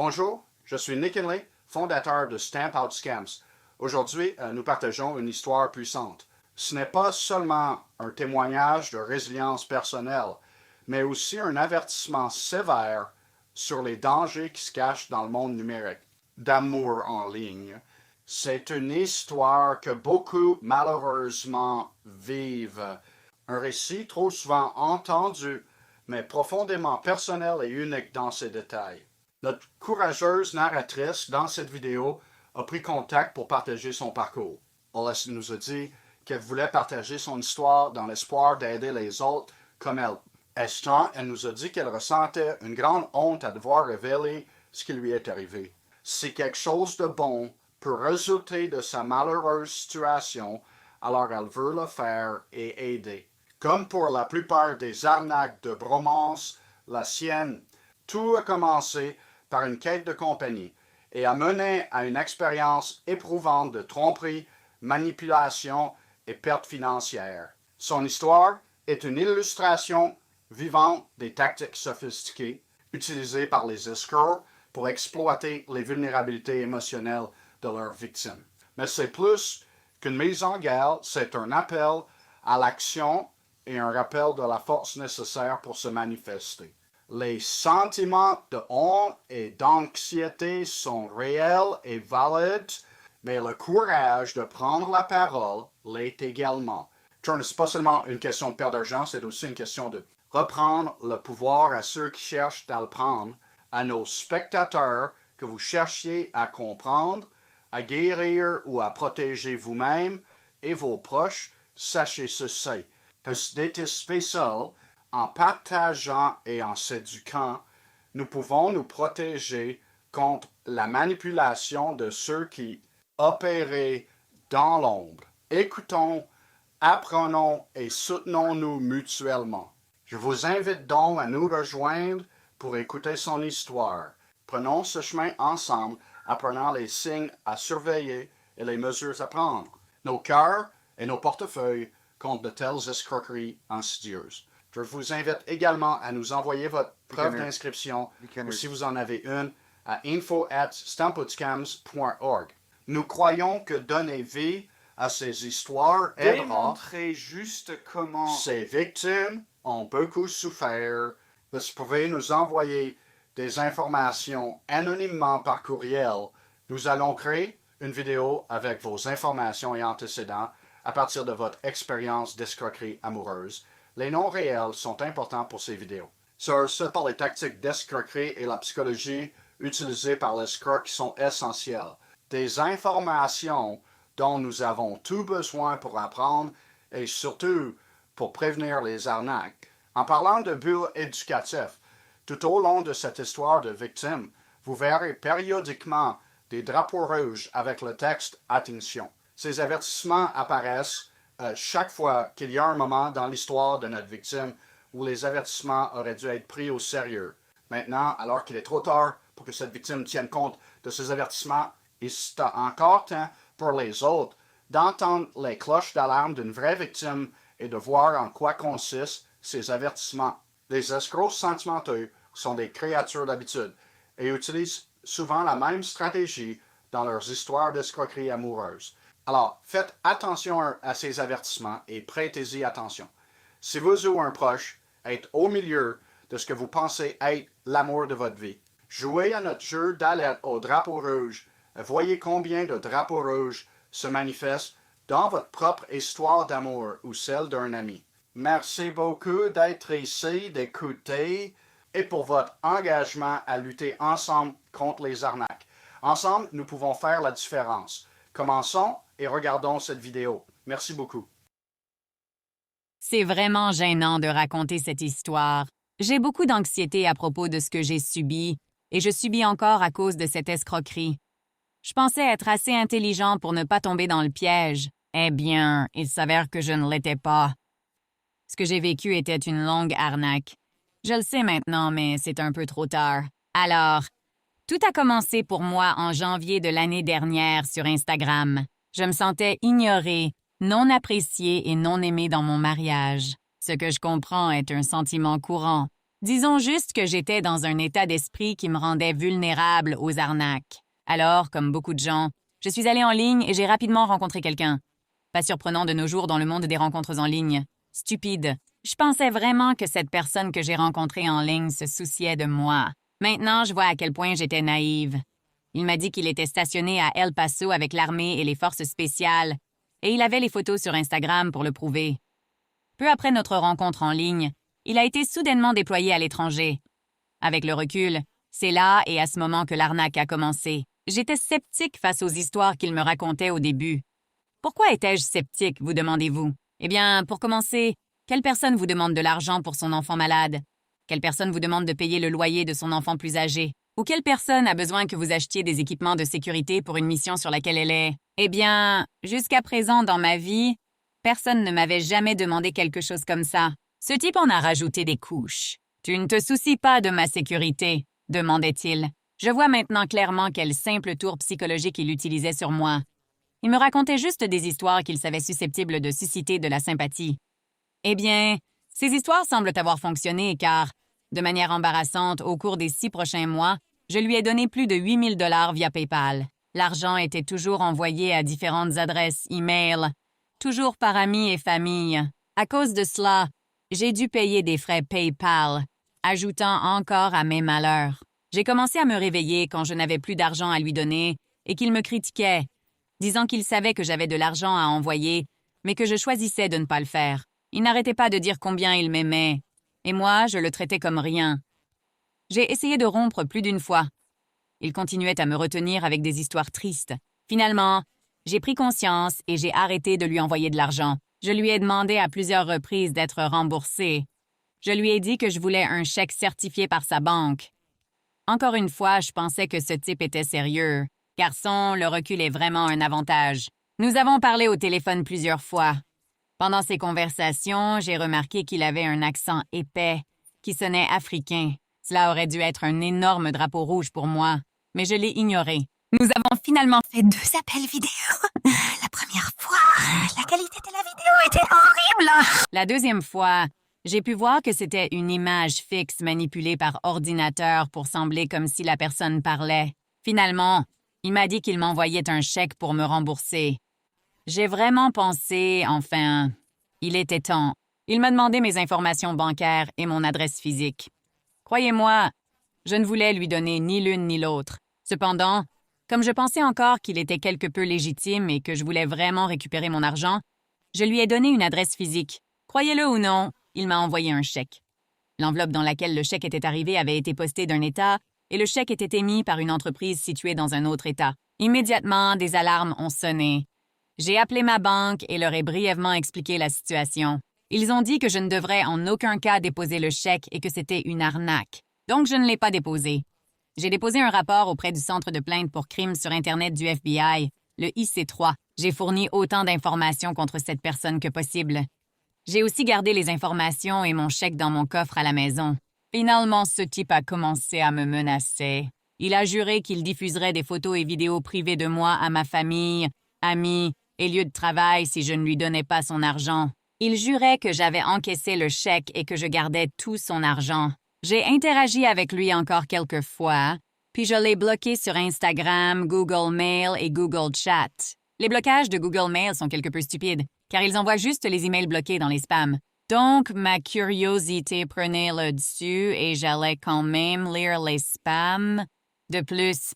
Bonjour, je suis Nick Henley, fondateur de Stamp Out Scams. Aujourd'hui, nous partageons une histoire puissante. Ce n'est pas seulement un témoignage de résilience personnelle, mais aussi un avertissement sévère sur les dangers qui se cachent dans le monde numérique, d'amour en ligne. C'est une histoire que beaucoup, malheureusement, vivent. Un récit trop souvent entendu, mais profondément personnel et unique dans ses détails. Notre courageuse narratrice, dans cette vidéo, a pris contact pour partager son parcours. Elle nous a dit qu'elle voulait partager son histoire dans l'espoir d'aider les autres comme elle. Elle nous a dit qu'elle ressentait une grande honte à devoir révéler ce qui lui est arrivé. Si quelque chose de bon peut résulter de sa malheureuse situation, alors elle veut le faire et aider. Comme pour la plupart des arnaques de bromance, la sienne, tout a commencé par une quête de compagnie et a mené à une expérience éprouvante de tromperie, manipulation et perte financière. Son histoire est une illustration vivante des tactiques sophistiquées utilisées par les escrocs pour exploiter les vulnérabilités émotionnelles de leurs victimes. Mais c'est plus qu'une mise en garde, c'est un appel à l'action et un rappel de la force nécessaire pour se manifester. Les sentiments de honte et d'anxiété sont réels et valides, mais le courage de prendre la parole l'est également. Ce n'est pas seulement une question de perdre d'argent, c'est aussi une question de reprendre le pouvoir à ceux qui cherchent à le prendre, à nos spectateurs que vous cherchiez à comprendre, à guérir ou à protéger vous-même et vos proches. Sachez ceci, que d'être spécial, en partageant et en s'éduquant, nous pouvons nous protéger contre la manipulation de ceux qui opéraient dans l'ombre. Écoutons, apprenons et soutenons-nous mutuellement. Je vous invite donc à nous rejoindre pour écouter son histoire. Prenons ce chemin ensemble, apprenant les signes à surveiller et les mesures à prendre. Nos cœurs et nos portefeuilles contre de telles escroqueries insidieuses. Je vous invite également à nous envoyer votre preuve d'inscription, ou si vous en avez une, à info@stampoutscams.org. Nous croyons que donner vie à ces histoires aidera. Démontrer juste comment ces victimes ont beaucoup souffert. Vous pouvez nous envoyer des informations anonymement par courriel. Nous allons créer une vidéo avec vos informations et antécédents à partir de votre expérience d'escroquerie amoureuse. Les noms réels sont importants pour ces vidéos. Ce par les tactiques d'escroquerie et la psychologie utilisées par l'escroc qui sont essentielles. Des informations dont nous avons tout besoin pour apprendre et surtout pour prévenir les arnaques. En parlant de bulles éducatives, tout au long de cette histoire de victimes, vous verrez périodiquement des drapeaux rouges avec le texte « Attention ». Ces avertissements apparaissent chaque fois qu'il y a un moment dans l'histoire de notre victime où les avertissements auraient dû être pris au sérieux. Maintenant, alors qu'il est trop tard pour que cette victime tienne compte de ces avertissements, il est encore temps pour les autres d'entendre les cloches d'alarme d'une vraie victime et de voir en quoi consistent ces avertissements. Les escrocs sentimentaux sont des créatures d'habitude et utilisent souvent la même stratégie dans leurs histoires d'escroquerie amoureuse. Alors, faites attention à ces avertissements et prêtez-y attention. Si vous ou un proche êtes au milieu de ce que vous pensez être l'amour de votre vie, jouez à notre jeu d'alerte au drapeau rouge. Voyez combien de drapeaux rouges se manifestent dans votre propre histoire d'amour ou celle d'un ami. Merci beaucoup d'être ici, d'écouter et pour votre engagement à lutter ensemble contre les arnaques. Ensemble, nous pouvons faire la différence. Commençons et regardons cette vidéo. Merci beaucoup. C'est vraiment gênant de raconter cette histoire. J'ai beaucoup d'anxiété à propos de ce que j'ai subi, et je subis encore à cause de cette escroquerie. Je pensais être assez intelligent pour ne pas tomber dans le piège. Eh bien, il s'avère que je ne l'étais pas. Ce que j'ai vécu était une longue arnaque. Je le sais maintenant, mais c'est un peu trop tard. Alors, tout a commencé pour moi en janvier de l'année dernière sur Instagram. Je me sentais ignorée, non appréciée et non aimée dans mon mariage. Ce que je comprends est un sentiment courant. Disons juste que j'étais dans un état d'esprit qui me rendait vulnérable aux arnaques. Alors, comme beaucoup de gens, je suis allée en ligne et j'ai rapidement rencontré quelqu'un. Pas surprenant de nos jours dans le monde des rencontres en ligne. Stupide. Je pensais vraiment que cette personne que j'ai rencontrée en ligne se souciait de moi. Maintenant, je vois à quel point j'étais naïve. Il m'a dit qu'il était stationné à El Paso avec l'armée et les forces spéciales, et il avait les photos sur Instagram pour le prouver. Peu après notre rencontre en ligne, il a été soudainement déployé à l'étranger. Avec le recul, c'est là et à ce moment que l'arnaque a commencé. J'étais sceptique face aux histoires qu'il me racontait au début. Pourquoi étais-je sceptique, vous demandez-vous? Eh bien, pour commencer, quelle personne vous demande de l'argent pour son enfant malade? Quelle personne vous demande de payer le loyer de son enfant plus âgé? Ou quelle personne a besoin que vous achetiez des équipements de sécurité pour une mission sur laquelle elle est? Eh bien, jusqu'à présent dans ma vie, personne ne m'avait jamais demandé quelque chose comme ça. Ce type en a rajouté des couches. « Tu ne te soucies pas de ma sécurité ?» demandait-il. Je vois maintenant clairement quel simple tour psychologique il utilisait sur moi. Il me racontait juste des histoires qu'il savait susceptibles de susciter de la sympathie. Eh bien, ces histoires semblent avoir fonctionné car, de manière embarrassante, au cours des 6 prochains mois, je lui ai donné plus de 8 000 $ via PayPal. L'argent était toujours envoyé à différentes adresses e-mail, toujours par amis et famille. À cause de cela, j'ai dû payer des frais PayPal, ajoutant encore à mes malheurs. J'ai commencé à me réveiller quand je n'avais plus d'argent à lui donner et qu'il me critiquait, disant qu'il savait que j'avais de l'argent à envoyer, mais que je choisissais de ne pas le faire. Il n'arrêtait pas de dire combien il m'aimait, et moi, je le traitais comme rien. J'ai essayé de rompre plus d'une fois. Il continuait à me retenir avec des histoires tristes. Finalement, j'ai pris conscience et j'ai arrêté de lui envoyer de l'argent. Je lui ai demandé à plusieurs reprises d'être remboursé. Je lui ai dit que je voulais un chèque certifié par sa banque. Encore une fois, je pensais que ce type était sérieux. Garçon, le recul est vraiment un avantage. Nous avons parlé au téléphone plusieurs fois. Pendant ces conversations, j'ai remarqué qu'il avait un accent épais, qui sonnait africain. Cela aurait dû être un énorme drapeau rouge pour moi, mais je l'ai ignoré. Nous avons finalement fait 2 appels vidéo. La première fois, la qualité de la vidéo était horrible. La deuxième fois, j'ai pu voir que c'était une image fixe manipulée par ordinateur pour sembler comme si la personne parlait. Finalement, il m'a dit qu'il m'envoyait un chèque pour me rembourser. J'ai vraiment pensé, enfin, il était temps. Il m'a demandé mes informations bancaires et mon adresse physique. Croyez-moi, je ne voulais lui donner ni l'une ni l'autre. Cependant, comme je pensais encore qu'il était quelque peu légitime et que je voulais vraiment récupérer mon argent, je lui ai donné une adresse physique. Croyez-le ou non, il m'a envoyé un chèque. L'enveloppe dans laquelle le chèque était arrivé avait été postée d'un État et le chèque était émis par une entreprise située dans un autre État. Immédiatement, des alarmes ont sonné. J'ai appelé ma banque et leur ai brièvement expliqué la situation. Ils ont dit que je ne devrais en aucun cas déposer le chèque et que c'était une arnaque. Donc, je ne l'ai pas déposé. J'ai déposé un rapport auprès du Centre de plainte pour crimes sur Internet du FBI, le IC3. J'ai fourni autant d'informations contre cette personne que possible. J'ai aussi gardé les informations et mon chèque dans mon coffre à la maison. Finalement, ce type a commencé à me menacer. Il a juré qu'il diffuserait des photos et vidéos privées de moi à ma famille, amis et lieux de travail si je ne lui donnais pas son argent. Il jurait que j'avais encaissé le chèque et que je gardais tout son argent. J'ai interagi avec lui encore quelques fois, puis je l'ai bloqué sur Instagram, Google Mail et Google Chat. Les blocages de Google Mail sont quelque peu stupides, car ils envoient juste les emails bloqués dans les spams. Donc, ma curiosité prenait le dessus et j'allais quand même lire les spams. De plus,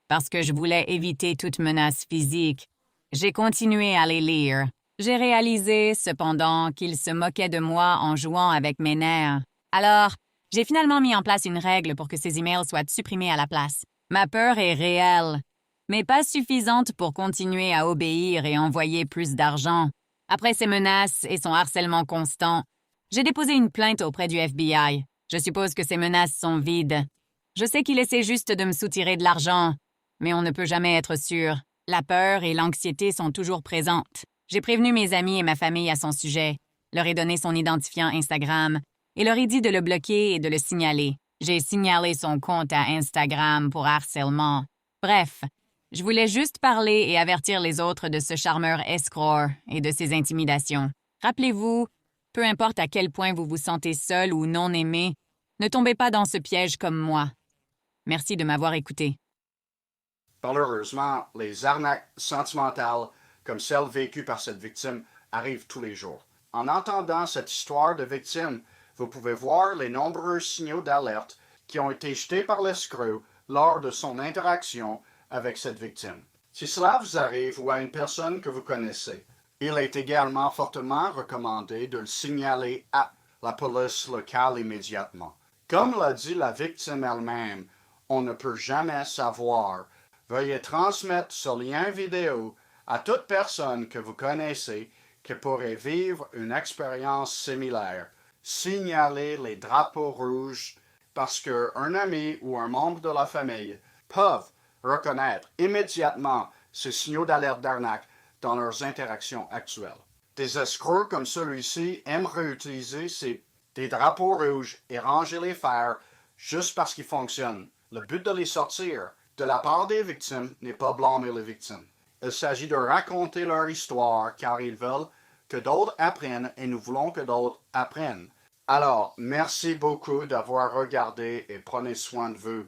parce que je voulais éviter toute menace physique, j'ai continué à les lire. J'ai réalisé, cependant, qu'il se moquait de moi en jouant avec mes nerfs. Alors, j'ai finalement mis en place une règle pour que ces emails soient supprimés à la place. Ma peur est réelle, mais pas suffisante pour continuer à obéir et envoyer plus d'argent. Après ces menaces et son harcèlement constant, j'ai déposé une plainte auprès du FBI. Je suppose que ces menaces sont vides. Je sais qu'il essaie juste de me soutirer de l'argent, mais on ne peut jamais être sûr. La peur et l'anxiété sont toujours présentes. J'ai prévenu mes amis et ma famille à son sujet, leur ai donné son identifiant Instagram et leur ai dit de le bloquer et de le signaler. J'ai signalé son compte à Instagram pour harcèlement. Bref, je voulais juste parler et avertir les autres de ce charmeur escroc et de ses intimidations. Rappelez-vous, peu importe à quel point vous vous sentez seul ou non aimé, Ne tombez pas dans ce piège comme moi. Merci de m'avoir écouté. Malheureusement, les arnaques sentimentales, comme celle vécue par cette victime, arrivent tous les jours. En entendant cette histoire de victime, vous pouvez voir les nombreux signaux d'alerte qui ont été jetés par l'escroc lors de son interaction avec cette victime. Si cela vous arrive ou à une personne que vous connaissez, il est également fortement recommandé de le signaler à la police locale immédiatement. Comme l'a dit la victime elle-même, on ne peut jamais savoir. Veuillez transmettre ce lien vidéo à toute personne que vous connaissez qui pourrait vivre une expérience similaire. Signalez les drapeaux rouges parce qu'un ami ou un membre de la famille peuvent reconnaître immédiatement ces signaux d'alerte d'arnaque dans leurs interactions actuelles. Des escrocs comme celui-ci aimeraient utiliser des drapeaux rouges et ranger les fers juste parce qu'ils fonctionnent. Le but de les sortir de la part des victimes n'est pas blâmer les victimes. Il s'agit de raconter leur histoire car ils veulent que d'autres apprennent et nous voulons que d'autres apprennent. Alors, merci beaucoup d'avoir regardé et prenez soin de vous.